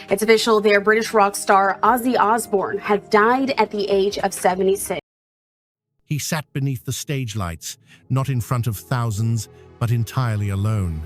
It's official there, British rock star Ozzy Osbourne has died at the age of 76. He sat beneath the stage lights, not in front of thousands, but entirely alone.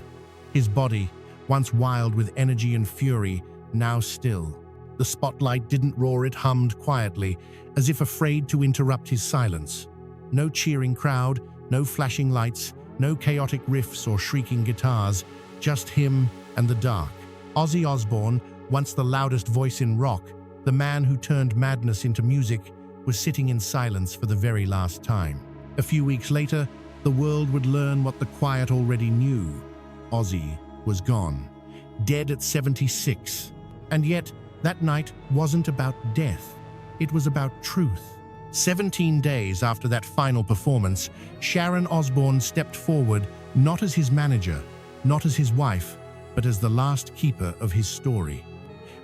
His body, once wild with energy and fury, now still. The spotlight didn't roar, it hummed quietly, as if afraid to interrupt his silence. No cheering crowd, no flashing lights, no chaotic riffs or shrieking guitars, just him and the dark. Ozzy Osbourne, once the loudest voice in rock, the man who turned madness into music, was sitting in silence for the very last time. A few weeks later, the world would learn what the quiet already knew. Ozzy was gone, dead at 76. And yet, that night wasn't about death. It was about truth. 17 days after that final performance, Sharon Osbourne stepped forward, not as his manager, not as his wife, but as the last keeper of his story.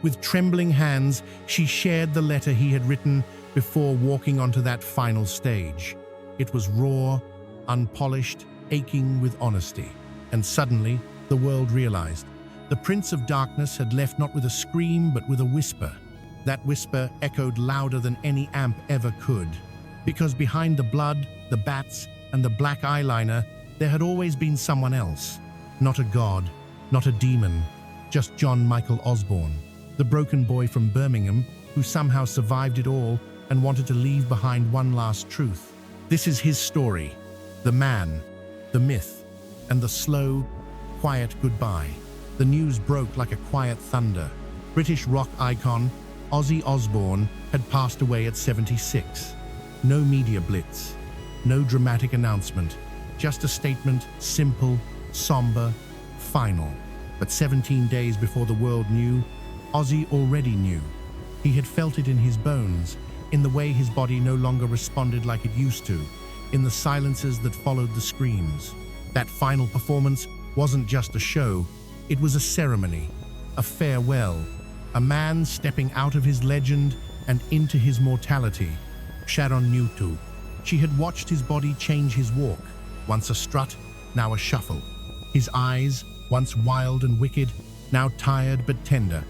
With trembling hands, she shared the letter he had written before walking onto that final stage. It was raw, unpolished, aching with honesty. And suddenly, the world realized. The Prince of Darkness had left not with a scream, but with a whisper. That whisper echoed louder than any amp ever could. Because behind the blood, the bats, and the black eyeliner, there had always been someone else. Not a god, not a demon, just John Michael Osbourne, the broken boy from Birmingham who somehow survived it all and wanted to leave behind one last truth. This is his story, the man, the myth, and the slow, quiet goodbye. The news broke like a quiet thunder. British rock icon Ozzy Osbourne had passed away at 76. No media blitz, no dramatic announcement, just a statement, simple, somber, final. But 17 days before the world knew, Ozzy already knew. He had felt it in his bones, in the way his body no longer responded like it used to, in the silences that followed the screams. That final performance wasn't just a show, it was a ceremony, a farewell, a man stepping out of his legend and into his mortality. Sharon knew too. She had watched his body change his walk, once a strut, now a shuffle. His eyes, once wild and wicked, now tired but tender.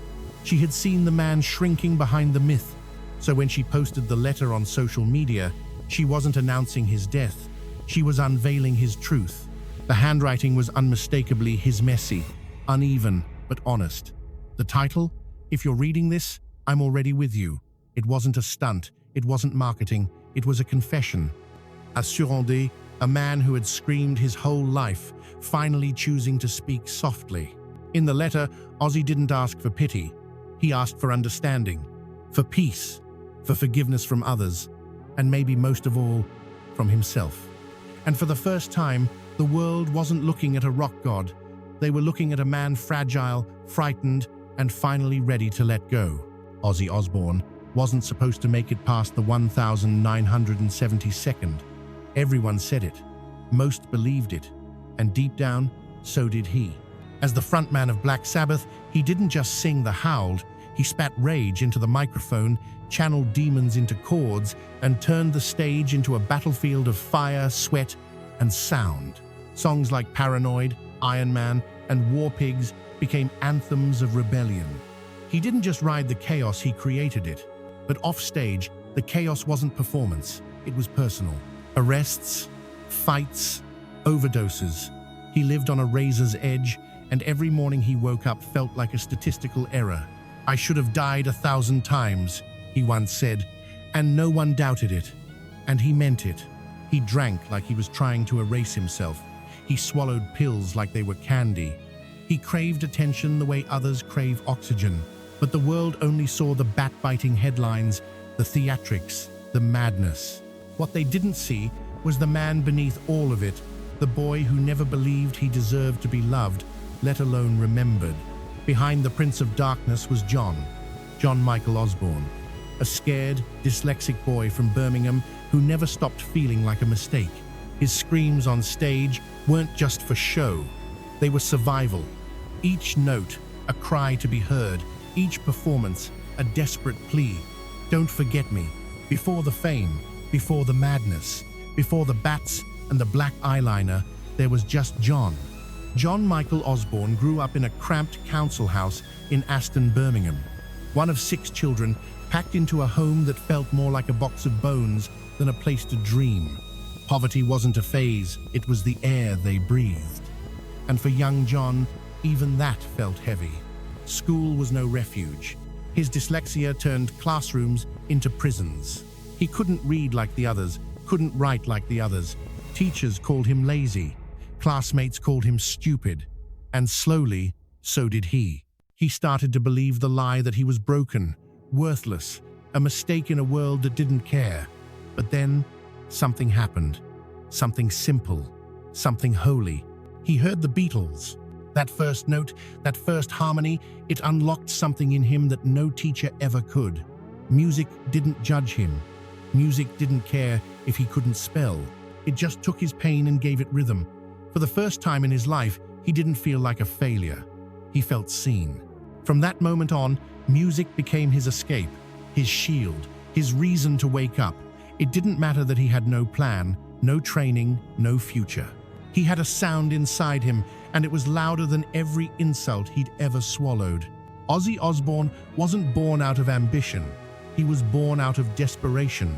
She had seen the man shrinking behind the myth, so when she posted the letter on social media, she wasn't announcing his death, she was unveiling his truth. The handwriting was unmistakably his, messy, uneven, but honest. The title? If you're reading this, I'm already with you. It wasn't a stunt, it wasn't marketing, it was a confession. Assurandé, a man who had screamed his whole life, finally choosing to speak softly. In the letter, Ozzy didn't ask for pity. He asked for understanding, for peace, for forgiveness from others, and maybe most of all, from himself. And for the first time, the world wasn't looking at a rock god. They were looking at a man fragile, frightened, and finally ready to let go. Ozzy Osbourne wasn't supposed to make it past the 1972nd. Everyone said it. Most believed it. And deep down, so did he. As the frontman of Black Sabbath, he didn't just sing the Howled, he spat rage into the microphone, channeled demons into chords, and turned the stage into a battlefield of fire, sweat, and sound. Songs like Paranoid, Iron Man, and War Pigs became anthems of rebellion. He didn't just ride the chaos, he created it. But offstage, the chaos wasn't performance, it was personal. Arrests, fights, overdoses. He lived on a razor's edge, and every morning he woke up felt like a statistical error. "I should have died 1,000 times," he once said, and no one doubted it. And he meant it. He drank like he was trying to erase himself. He swallowed pills like they were candy. He craved attention the way others crave oxygen. But the world only saw the bat-biting headlines, the theatrics, the madness. What they didn't see was the man beneath all of it, the boy who never believed he deserved to be loved, let alone remembered. Behind the Prince of Darkness was John Michael Osbourne, a scared, dyslexic boy from Birmingham who never stopped feeling like a mistake. His screams on stage weren't just for show, they were survival. Each note, a cry to be heard, each performance, a desperate plea. Don't forget me. Before the fame, before the madness, before the bats and the black eyeliner, there was just John. John Michael Osbourne grew up in a cramped council house in Aston, Birmingham. one of 6 children packed into a home that felt more like a box of bones than a place to dream. Poverty wasn't a phase, it was the air they breathed. And for young John, even that felt heavy. School was no refuge. His dyslexia turned classrooms into prisons. He couldn't read like the others, couldn't write like the others. Teachers called him lazy. Classmates called him stupid. And slowly, so did he. He started to believe the lie that he was broken, worthless, a mistake in a world that didn't care. But then, something happened. Something simple. Something holy. He heard the Beatles. That first note, that first harmony, it unlocked something in him that no teacher ever could. Music didn't judge him. Music didn't care if he couldn't spell. It just took his pain and gave it rhythm. For the first time in his life, he didn't feel like a failure. He felt seen. From that moment on, music became his escape, his shield, his reason to wake up. It didn't matter that he had no plan, no training, no future. He had a sound inside him, and it was louder than every insult he'd ever swallowed. Ozzy Osbourne wasn't born out of ambition. He was born out of desperation.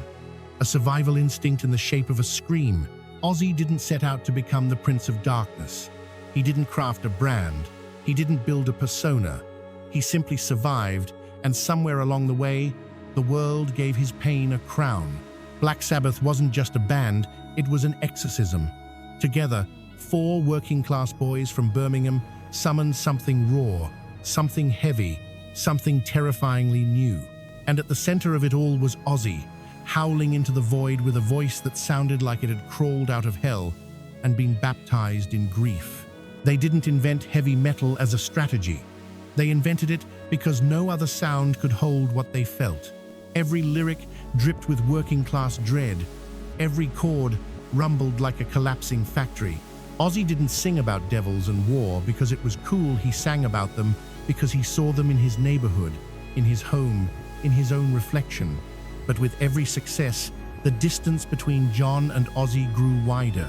A survival instinct in the shape of a scream. Ozzy didn't set out to become the Prince of Darkness. He didn't craft a brand. He didn't build a persona. He simply survived, and somewhere along the way, the world gave his pain a crown. Black Sabbath wasn't just a band, it was an exorcism. Together, 4 working-class boys from Birmingham summoned something raw, something heavy, something terrifyingly new. And at the center of it all was Ozzy, howling into the void with a voice that sounded like it had crawled out of hell and been baptized in grief. They didn't invent heavy metal as a strategy. They invented it because no other sound could hold what they felt. Every lyric dripped with working-class dread. Every chord rumbled like a collapsing factory. Ozzy didn't sing about devils and war because it was cool. He sang about them because he saw them in his neighborhood, in his home, in his own reflection. But with every success, the distance between John and Ozzy grew wider.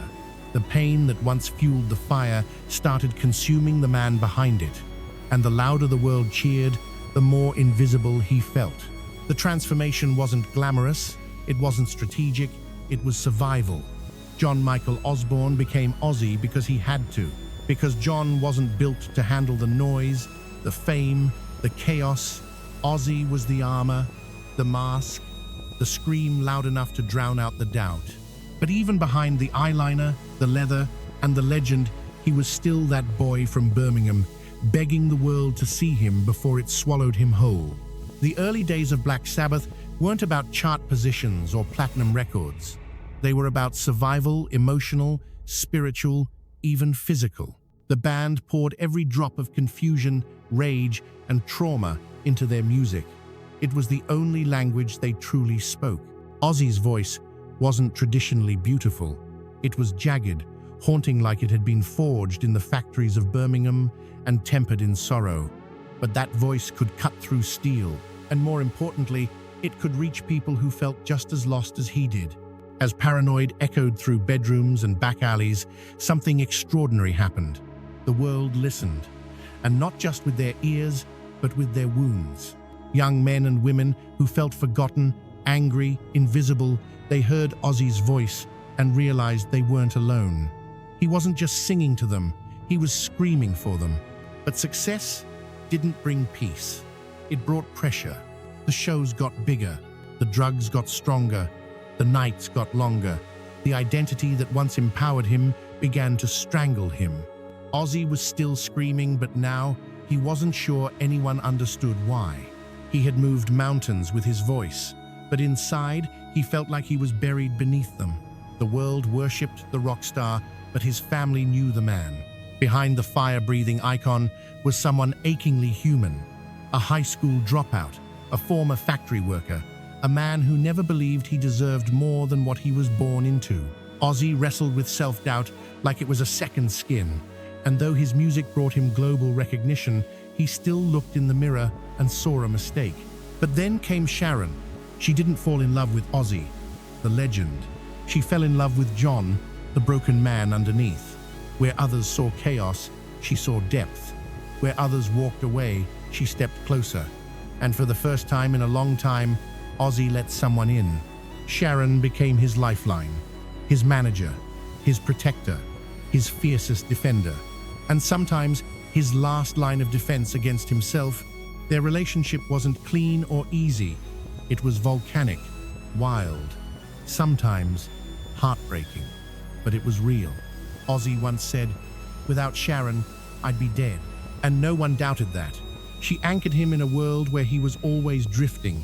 The pain that once fueled the fire started consuming the man behind it. And the louder the world cheered, the more invisible he felt. The transformation wasn't glamorous, it wasn't strategic, it was survival. John Michael Osbourne became Ozzy because he had to, because John wasn't built to handle the noise, the fame, the chaos. Ozzy was the armor, the mask, the scream loud enough to drown out the doubt. But even behind the eyeliner, the leather, and the legend, he was still that boy from Birmingham, begging the world to see him before it swallowed him whole. The early days of Black Sabbath weren't about chart positions or platinum records. They were about survival, emotional, spiritual, even physical. The band poured every drop of confusion, rage, and trauma into their music. It was the only language they truly spoke. Ozzy's voice wasn't traditionally beautiful. It was jagged, haunting like it had been forged in the factories of Birmingham and tempered in sorrow. But that voice could cut through steel, and more importantly, it could reach people who felt just as lost as he did. As Paranoid echoed through bedrooms and back alleys, something extraordinary happened. The world listened, and not just with their ears, but with their wounds. Young men and women who felt forgotten, angry, invisible, they heard Ozzy's voice and realized they weren't alone. He wasn't just singing to them, he was screaming for them. But success didn't bring peace. It brought pressure. The shows got bigger, the drugs got stronger, the nights got longer. The identity that once empowered him began to strangle him. Ozzy was still screaming, but now he wasn't sure anyone understood why. He had moved mountains with his voice, but inside he felt like he was buried beneath them. The world worshipped the rock star, but his family knew the man. Behind the fire-breathing icon was someone achingly human, a high school dropout, a former factory worker, a man who never believed he deserved more than what he was born into. Ozzy wrestled with self-doubt like it was a second skin, and though his music brought him global recognition, he still looked in the mirror and saw a mistake. But then came Sharon. She didn't fall in love with Ozzy, the legend. She fell in love with John, the broken man underneath. Where others saw chaos, she saw depth. Where others walked away, she stepped closer. And for the first time in a long time, Ozzy let someone in. Sharon became his lifeline, his manager, his protector, his fiercest defender, and sometimes his last line of defense against himself. Their relationship wasn't clean or easy. It was volcanic, wild, sometimes heartbreaking, but it was real. Ozzy once said, "Without Sharon, I'd be dead." And no one doubted that. She anchored him in a world where he was always drifting.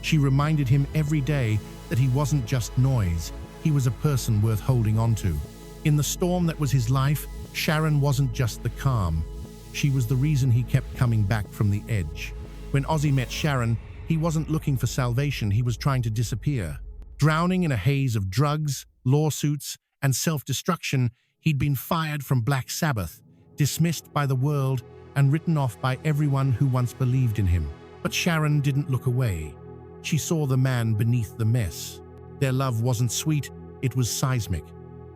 She reminded him every day that he wasn't just noise, he was a person worth holding on to. In the storm that was his life, Sharon wasn't just the calm. She was the reason he kept coming back from the edge. When Ozzy met Sharon, he wasn't looking for salvation, he was trying to disappear. Drowning in a haze of drugs, lawsuits, and self-destruction, he'd been fired from Black Sabbath, dismissed by the world, and written off by everyone who once believed in him. But Sharon didn't look away. She saw the man beneath the mess. Their love wasn't sweet, it was seismic.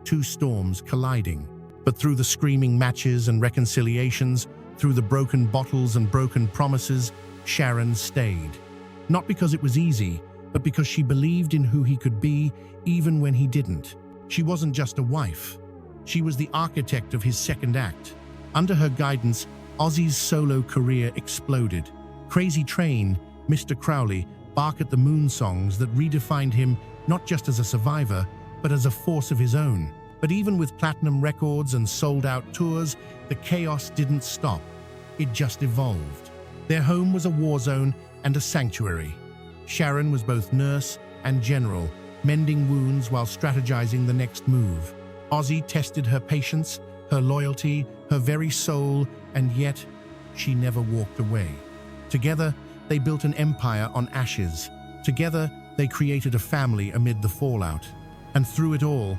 Two storms colliding. But through the screaming matches and reconciliations, through the broken bottles and broken promises, Sharon stayed. Not because it was easy, but because she believed in who he could be, even when he didn't. She wasn't just a wife. She was the architect of his second act. Under her guidance, Ozzy's solo career exploded. Crazy Train, Mr. Crowley, Bark at the Moon songs that redefined him not just as a survivor, but as a force of his own. But even with platinum records and sold-out tours, the chaos didn't stop. It just evolved. Their home was a war zone and a sanctuary. Sharon was both nurse and general, mending wounds while strategizing the next move. Ozzy tested her patience, her loyalty, her very soul, and yet she never walked away. Together, they built an empire on ashes. Together, they created a family amid the fallout. And through it all,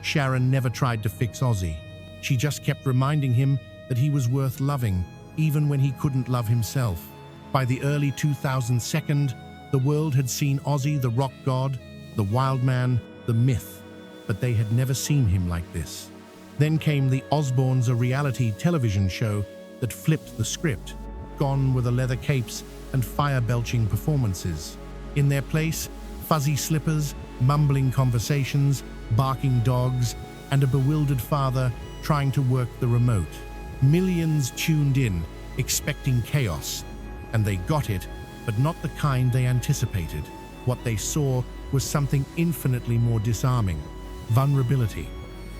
Sharon never tried to fix Ozzy. She just kept reminding him that he was worth loving, even when he couldn't love himself. By the early 2002, the world had seen Ozzy the rock god, the wild man, the myth, but they had never seen him like this. Then came the Osbournes, a reality television show that flipped the script, gone were the leather capes and fire-belching performances. In their place, fuzzy slippers, mumbling conversations, barking dogs, and a bewildered father trying to work the remote. Millions tuned in, expecting chaos, and they got it, but not the kind they anticipated. What they saw was something infinitely more disarming: vulnerability.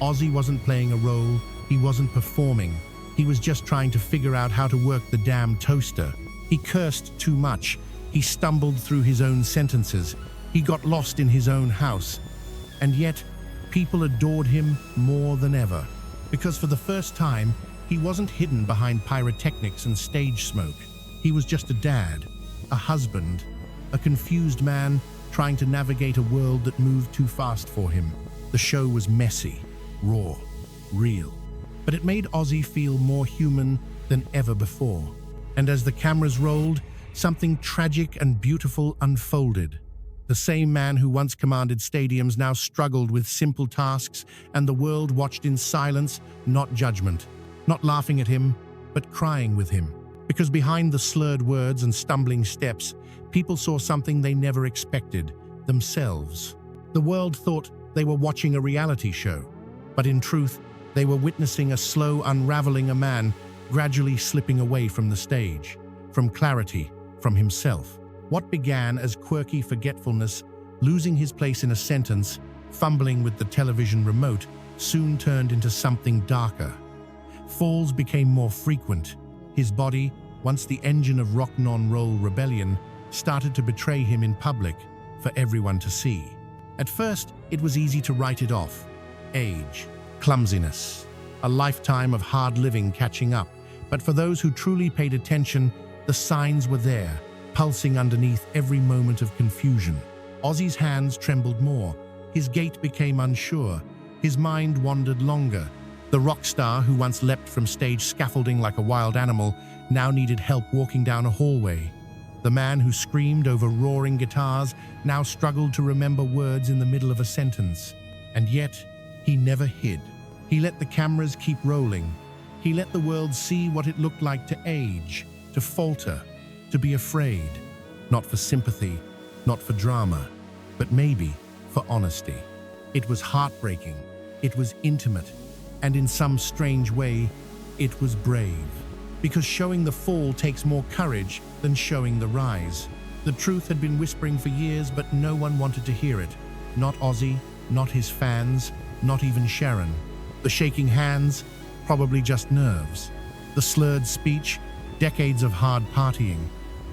Ozzy wasn't playing a role, he wasn't performing, he was just trying to figure out how to work the damn toaster. He cursed too much, he stumbled through his own sentences, he got lost in his own house. And yet, people adored him more than ever. Because for the first time, he wasn't hidden behind pyrotechnics and stage smoke. He was just a dad, a husband, a confused man trying to navigate a world that moved too fast for him. The show was messy, raw, real. But it made Ozzy feel more human than ever before. And as the cameras rolled, something tragic and beautiful unfolded. The same man who once commanded stadiums now struggled with simple tasks, and the world watched in silence, not judgment, not laughing at him, but crying with him. Because behind the slurred words and stumbling steps, people saw something they never expected: themselves. The world thought they were watching a reality show, but in truth, they were witnessing a slow unraveling, a man gradually slipping away from the stage, from clarity, from himself. What began as quirky forgetfulness, losing his place in a sentence, fumbling with the television remote, soon turned into something darker. Falls became more frequent. His body, once the engine of rock-and-roll rebellion, started to betray him in public, for everyone to see. At first, it was easy to write it off. Age, clumsiness, a lifetime of hard living catching up. But for those who truly paid attention, the signs were there, pulsing underneath every moment of confusion. Ozzy's hands trembled more. His gait became unsure. His mind wandered longer. The rock star who once leapt from stage scaffolding like a wild animal now needed help walking down a hallway. The man who screamed over roaring guitars now struggled to remember words in the middle of a sentence. And yet, he never hid. He let the cameras keep rolling. He let the world see what it looked like to age, to falter, to be afraid. Not for sympathy, not for drama, but maybe for honesty. It was heartbreaking, it was intimate, and in some strange way, it was brave. Because showing the fall takes more courage than showing the rise. The truth had been whispering for years, but no one wanted to hear it. Not Ozzy, not his fans, not even Sharon. The shaking hands, probably just nerves. The slurred speech, decades of hard partying.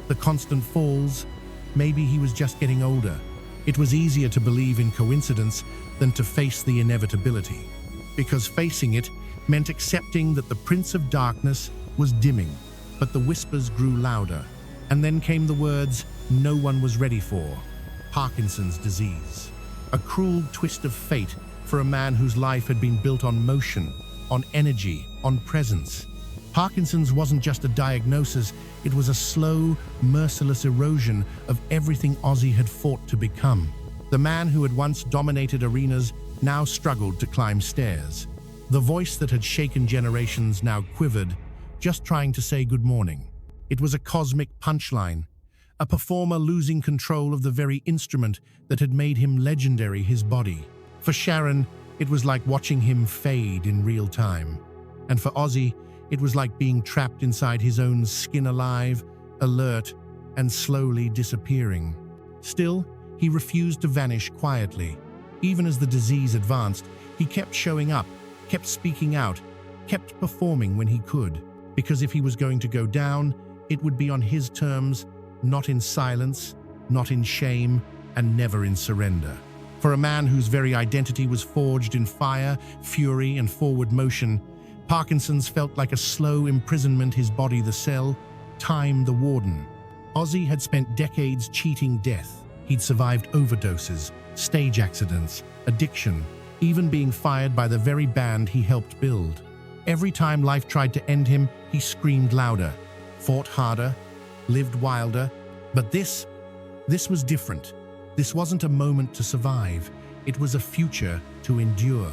The constant falls, maybe he was just getting older. It was easier to believe in coincidence than to face the inevitability. Because facing it meant accepting that the Prince of Darkness was dimming, but the whispers grew louder. And then came the words no one was ready for: Parkinson's disease. A cruel twist of fate for a man whose life had been built on motion, on energy, on presence. Parkinson's wasn't just a diagnosis, it was a slow, merciless erosion of everything Ozzy had fought to become. The man who had once dominated arenas now struggled to climb stairs. The voice that had shaken generations now quivered, just trying to say good morning. It was a cosmic punchline, a performer losing control of the very instrument that had made him legendary, his body. For Sharon, it was like watching him fade in real time. And for Ozzy, it was like being trapped inside his own skin, alive, alert, and slowly disappearing. Still, he refused to vanish quietly. Even as the disease advanced, he kept showing up, kept speaking out, kept performing when he could. Because if he was going to go down, it would be on his terms, not in silence, not in shame, and never in surrender. For a man whose very identity was forged in fire, fury, and forward motion, Parkinson's felt like a slow imprisonment, his body the cell, time the warden. Ozzy had spent decades cheating death. He'd survived overdoses, stage accidents, addiction, even being fired by the very band he helped build. Every time life tried to end him, he screamed louder, fought harder, lived wilder. But this was different. This wasn't a moment to survive. It was a future to endure.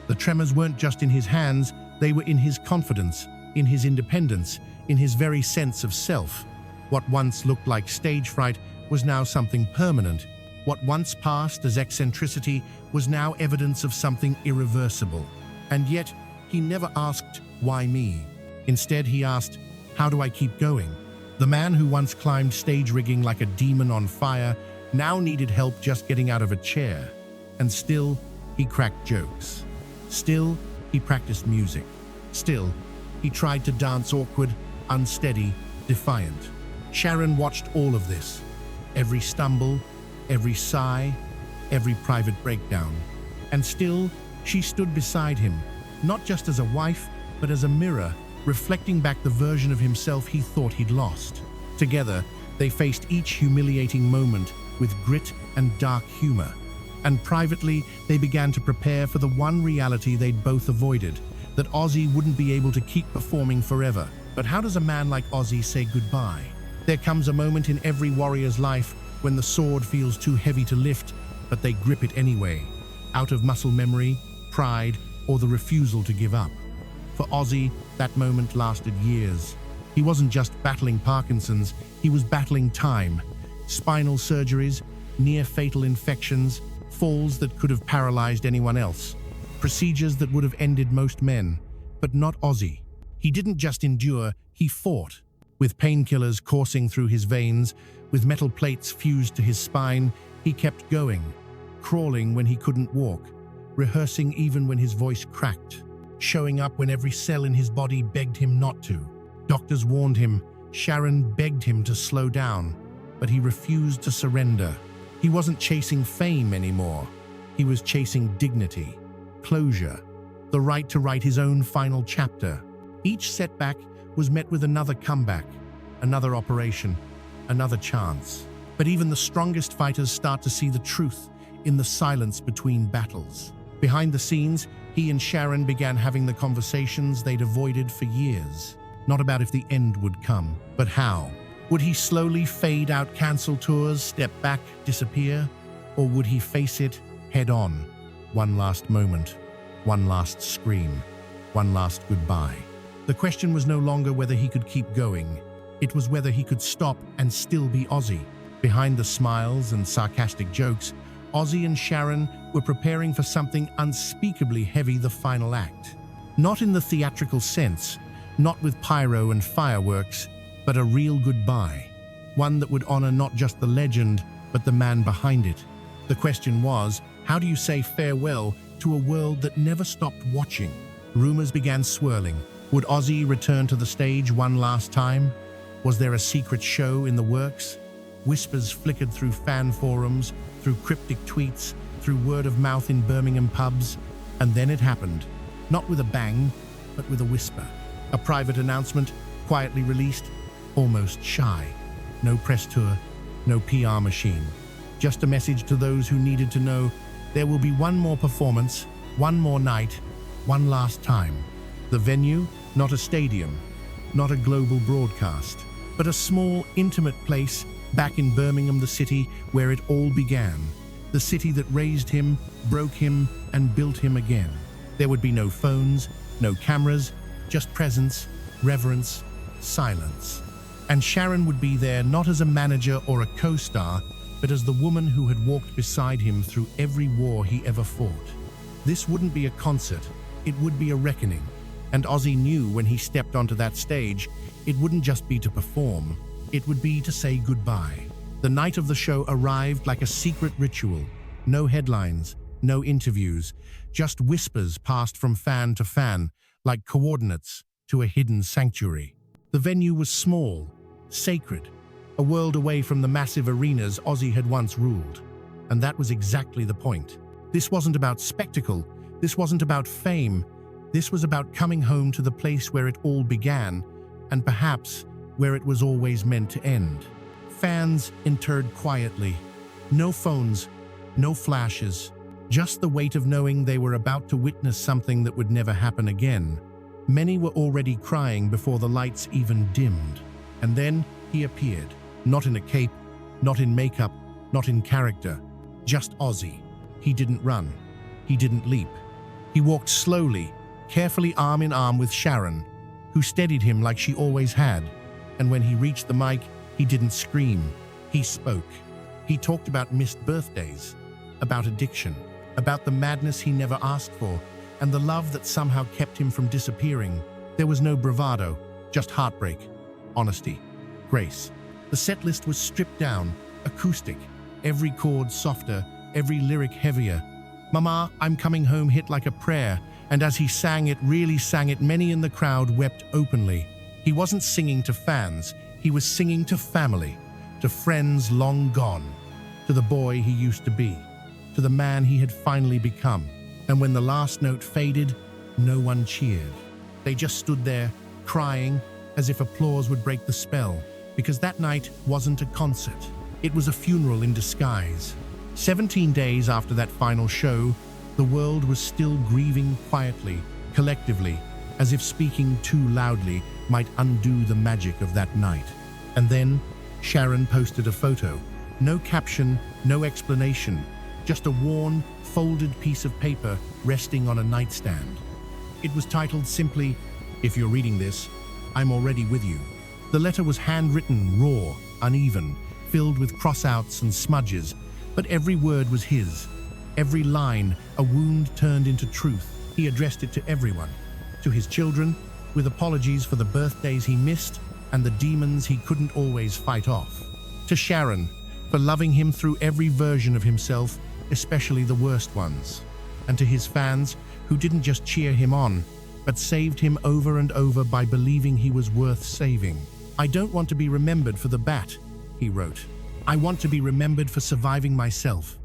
The tremors weren't just in his hands, they were in his confidence, in his independence, in his very sense of self. What once looked like stage fright was now something permanent. What once passed as eccentricity was now evidence of something irreversible. And yet, he never asked, why me? Instead, he asked, how do I keep going? The man who once climbed stage rigging like a demon on fire now needed help just getting out of a chair. And still, he cracked jokes. Still, he practiced music. Still, he tried to dance awkward, unsteady, defiant. Sharon watched all of this. Every stumble, every sigh, every private breakdown. And still, she stood beside him, not just as a wife, but as a mirror, reflecting back the version of himself he thought he'd lost. Together, they faced each humiliating moment with grit and dark humor. And privately, they began to prepare for the one reality they'd both avoided, that Ozzy wouldn't be able to keep performing forever. But how does a man like Ozzy say goodbye? There comes a moment in every warrior's life when the sword feels too heavy to lift, but they grip it anyway, out of muscle memory, pride, or the refusal to give up. For Ozzy, that moment lasted years. He wasn't just battling Parkinson's, he was battling time. Spinal surgeries, near-fatal infections, falls that could have paralyzed anyone else. Procedures that would have ended most men, but not Ozzy. He didn't just endure, he fought. With painkillers coursing through his veins, with metal plates fused to his spine, he kept going, crawling when he couldn't walk, rehearsing even when his voice cracked, showing up when every cell in his body begged him not to. Doctors warned him, Sharon begged him to slow down, but he refused to surrender. He wasn't chasing fame anymore. He was chasing dignity, closure, the right to write his own final chapter. Each setback was met with another comeback, another operation, another chance. But even the strongest fighters start to see the truth in the silence between battles. Behind the scenes, he and Sharon began having the conversations they'd avoided for years. Not about if the end would come, but how. Would he slowly fade out, cancel tours, step back, disappear? Or would he face it head on? One last moment, one last scream, one last goodbye. The question was no longer whether he could keep going. It was whether he could stop and still be Ozzy. Behind the smiles and sarcastic jokes, Ozzy and Sharon were preparing for something unspeakably heavy, the final act. Not in the theatrical sense, not with pyro and fireworks, but a real goodbye. One that would honor not just the legend, but the man behind it. The question was, how do you say farewell to a world that never stopped watching? Rumors began swirling. Would Ozzy return to the stage one last time? Was there a secret show in the works? Whispers flickered through fan forums, through cryptic tweets, through word of mouth in Birmingham pubs. And then it happened. Not with a bang, but with a whisper. A private announcement, quietly released, almost shy. No press tour, no PR machine. Just a message to those who needed to know there will be one more performance, one more night, one last time. The venue, not a stadium, not a global broadcast, but a small, intimate place back in Birmingham, the city where it all began. The city that raised him, broke him, and built him again. There would be no phones, no cameras, just presence, reverence, silence. And Sharon would be there not as a manager or a co-star, but as the woman who had walked beside him through every war he ever fought. This wouldn't be a concert, it would be a reckoning. And Ozzy knew when he stepped onto that stage, it wouldn't just be to perform, it would be to say goodbye. The night of the show arrived like a secret ritual. No headlines, no interviews, just whispers passed from fan to fan, like coordinates to a hidden sanctuary. The venue was small, sacred, a world away from the massive arenas Ozzy had once ruled. And that was exactly the point. This wasn't about spectacle, this wasn't about fame, this was about coming home to the place where it all began, and perhaps where it was always meant to end. Fans interred quietly. No phones, no flashes, just the weight of knowing they were about to witness something that would never happen again. Many were already crying before the lights even dimmed. And then he appeared, not in a cape, not in makeup, not in character, just Ozzy. He didn't run. He didn't leap. He walked slowly, carefully arm in arm with Sharon, who steadied him like she always had. And when he reached the mic, he didn't scream. He spoke. He talked about missed birthdays, about addiction, about the madness he never asked for, and the love that somehow kept him from disappearing. There was no bravado, just heartbreak, honesty, grace. The set list was stripped down, acoustic, every chord softer, every lyric heavier. "Mama, I'm coming home" hit like a prayer, and as he sang it, really sang it, many in the crowd wept openly. He wasn't singing to fans, he was singing to family, to friends long gone, to the boy he used to be, to the man he had finally become. And when the last note faded, no one cheered. They just stood there, crying, as if applause would break the spell, because that night wasn't a concert. It was a funeral in disguise. 17 days after that final show, the world was still grieving quietly, collectively, as if speaking too loudly might undo the magic of that night. And then, Sharon posted a photo. No caption, no explanation, just a worn, folded piece of paper resting on a nightstand. It was titled simply, "If you're reading this, I'm already with you." The letter was handwritten, raw, uneven, filled with crossouts and smudges, but every word was his. Every line, a wound turned into truth. He addressed it to everyone. To his children, with apologies for the birthdays he missed and the demons he couldn't always fight off. To Sharon, for loving him through every version of himself, especially the worst ones. And to his fans, who didn't just cheer him on, but saved him over and over by believing he was worth saving. "I don't want to be remembered for the bat," he wrote. "I want to be remembered for surviving myself."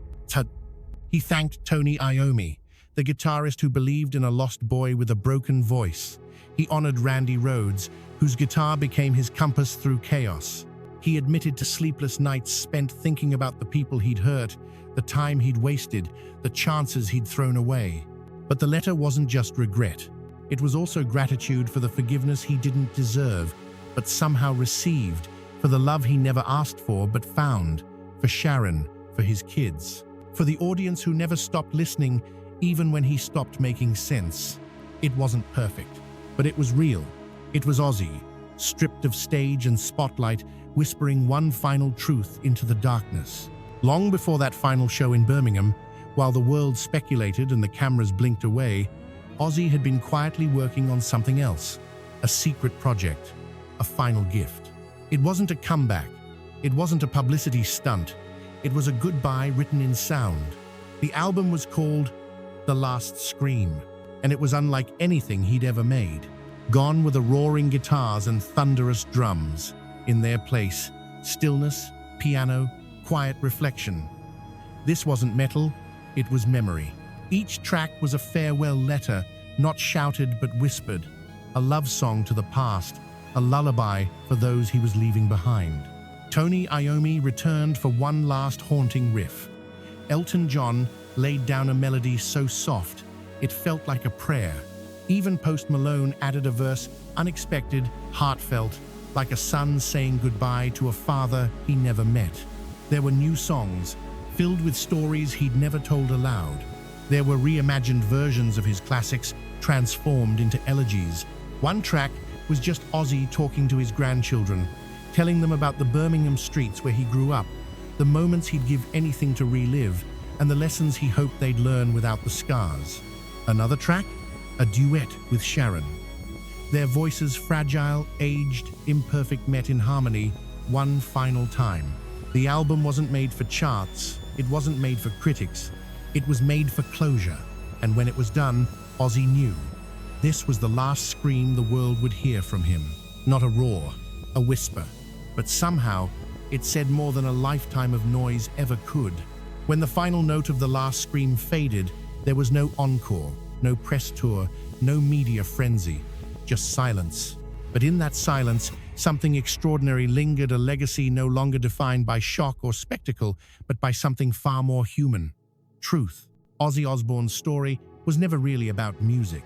He thanked Tony Iommi, the guitarist who believed in a lost boy with a broken voice. He honored Randy Rhoads, whose guitar became his compass through chaos. He admitted to sleepless nights spent thinking about the people he'd hurt, the time he'd wasted, the chances he'd thrown away. But the letter wasn't just regret. It was also gratitude for the forgiveness he didn't deserve, but somehow received, for the love he never asked for but found, for Sharon, for his kids, for the audience who never stopped listening even when he stopped making sense. It wasn't perfect, but it was real. It was Ozzy, stripped of stage and spotlight, whispering one final truth into the darkness. Long before that final show in Birmingham, while the world speculated and the cameras blinked away, Ozzy had been quietly working on something else, a secret project, a final gift. It wasn't a comeback. It wasn't a publicity stunt. It was a goodbye written in sound. The album was called The Last Scream, and it was unlike anything he'd ever made. Gone were the roaring guitars and thunderous drums. In their place, stillness, piano, quiet reflection. This wasn't metal, it was memory. Each track was a farewell letter, not shouted but whispered, a love song to the past, a lullaby for those he was leaving behind. Tony Iommi returned for one last haunting riff. Elton John laid down a melody so soft, it felt like a prayer. Even Post Malone added a verse unexpected, heartfelt, like a son saying goodbye to a father he never met. There were new songs, filled with stories he'd never told aloud. There were reimagined versions of his classics, transformed into elegies. One track was just Ozzy talking to his grandchildren, telling them about the Birmingham streets where he grew up, the moments he'd give anything to relive, and the lessons he hoped they'd learn without the scars. Another track? A duet with Sharon. Their voices fragile, aged, imperfect met in harmony one final time. The album wasn't made for charts, it wasn't made for critics, it was made for closure. And when it was done, Ozzy knew. This was the last scream the world would hear from him. Not a roar, a whisper. But somehow, it said more than a lifetime of noise ever could. When the final note of the last scream faded, there was no encore, no press tour, no media frenzy, just silence. But in that silence, something extraordinary lingered, a legacy no longer defined by shock or spectacle, but by something far more human. Truth. Ozzy Osbourne's story was never really about music.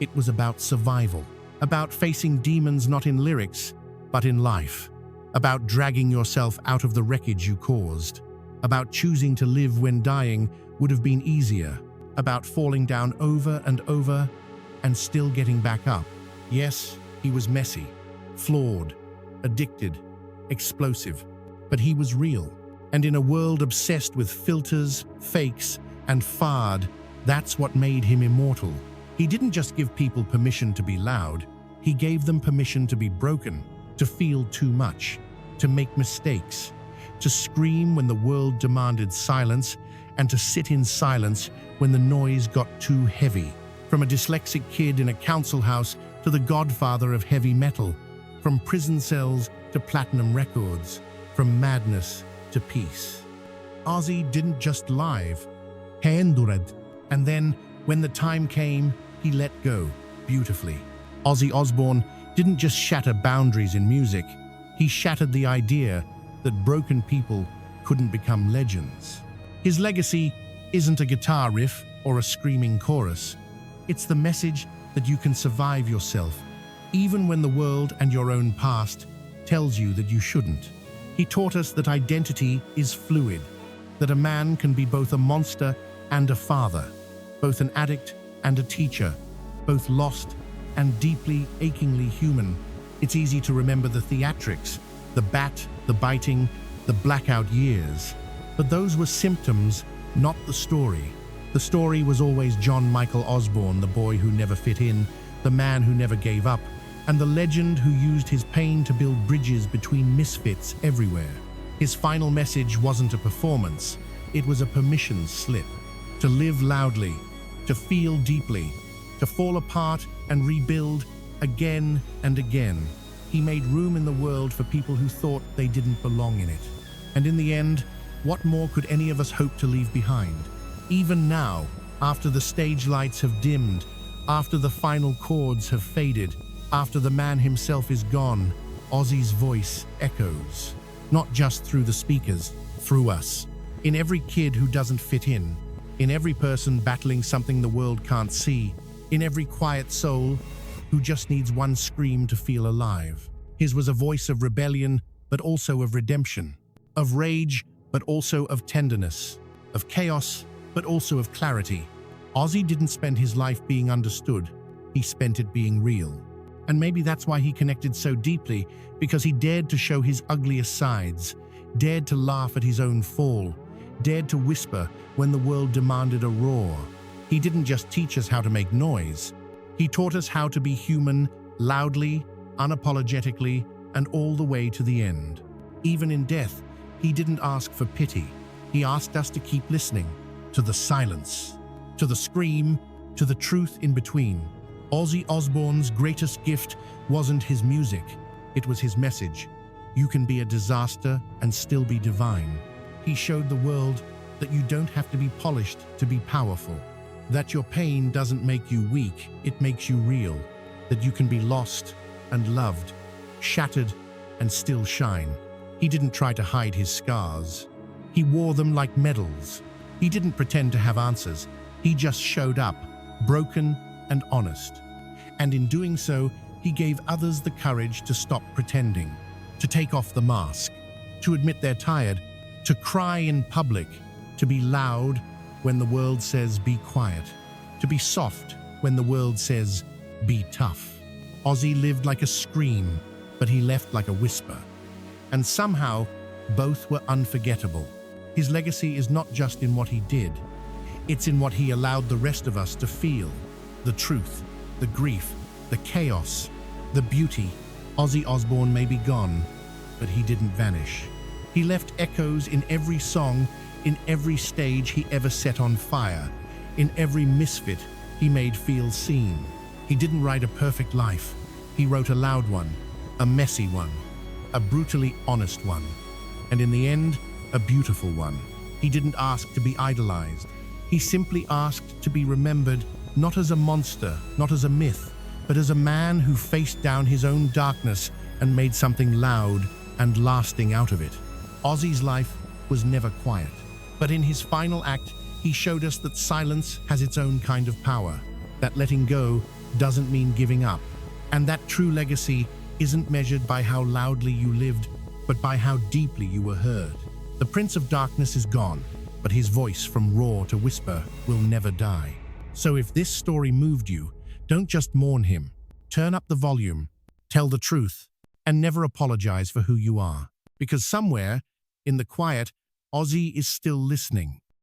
It was about survival, about facing demons not in lyrics, but in life, about dragging yourself out of the wreckage you caused, about choosing to live when dying would have been easier, about falling down over and over and still getting back up. Yes, he was messy, flawed, addicted, explosive, but he was real. And in a world obsessed with filters, fakes, and fard, that's what made him immortal. He didn't just give people permission to be loud, he gave them permission to be broken, to feel too much, to make mistakes, to scream when the world demanded silence, and to sit in silence when the noise got too heavy. From a dyslexic kid in a council house to the godfather of heavy metal, from prison cells to platinum records, from madness to peace. Ozzy didn't just live, he endured, and then, when the time came, he let go, beautifully. Ozzy Osbourne didn't just shatter boundaries in music, he shattered the idea that broken people couldn't become legends. His legacy isn't a guitar riff or a screaming chorus. It's the message that you can survive yourself, even when the world and your own past tells you that you shouldn't. He taught us that identity is fluid, that a man can be both a monster and a father, both an addict and a teacher, both lost and deeply, achingly human. It's easy to remember the theatrics, the bat, the biting, the blackout years. But those were symptoms, not the story. The story was always John Michael Osbourne, the boy who never fit in, the man who never gave up, and the legend who used his pain to build bridges between misfits everywhere. His final message wasn't a performance, it was a permission slip. To live loudly, to feel deeply, to fall apart and rebuild again and again. He made room in the world for people who thought they didn't belong in it. And in the end, what more could any of us hope to leave behind? Even now, after the stage lights have dimmed, after the final chords have faded, after the man himself is gone, Ozzy's voice echoes. Not just through the speakers, through us. In every kid who doesn't fit in every person battling something the world can't see, in every quiet soul who just needs one scream to feel alive. His was a voice of rebellion, but also of redemption, of rage, but also of tenderness, of chaos, but also of clarity. Ozzy didn't spend his life being understood, he spent it being real. And maybe that's why he connected so deeply, because he dared to show his ugliest sides, dared to laugh at his own fall, dared to whisper when the world demanded a roar. He didn't just teach us how to make noise. He taught us how to be human, loudly, unapologetically, and all the way to the end. Even in death, he didn't ask for pity. He asked us to keep listening, to the silence, to the scream, to the truth in between. Ozzy Osbourne's greatest gift wasn't his music, it was his message. You can be a disaster and still be divine. He showed the world that you don't have to be polished to be powerful, that your pain doesn't make you weak, it makes you real, that you can be lost and loved, shattered and still shine. He didn't try to hide his scars. He wore them like medals. He didn't pretend to have answers. He just showed up, broken and honest. And in doing so, he gave others the courage to stop pretending, to take off the mask, to admit they're tired, to cry in public, to be loud when the world says be quiet, to be soft when the world says be tough. Ozzy lived like a scream, but he left like a whisper. And somehow, both were unforgettable. His legacy is not just in what he did, it's in what he allowed the rest of us to feel. The truth, the grief, the chaos, the beauty. Ozzy Osbourne may be gone, but he didn't vanish. He left echoes in every song, in every stage he ever set on fire, in every misfit he made feel seen. He didn't write a perfect life. He wrote a loud one, a messy one, a brutally honest one, and in the end, a beautiful one. He didn't ask to be idolized. He simply asked to be remembered, not as a monster, not as a myth, but as a man who faced down his own darkness and made something loud and lasting out of it. Ozzy's life was never quiet, but in his final act, he showed us that silence has its own kind of power, that letting go doesn't mean giving up, and that true legacy isn't measured by how loudly you lived, but by how deeply you were heard. The Prince of Darkness is gone, but his voice from roar to whisper will never die. So if this story moved you, don't just mourn him. Turn up the volume, tell the truth, and never apologize for who you are. Because somewhere, in the quiet, Ozzy is still listening.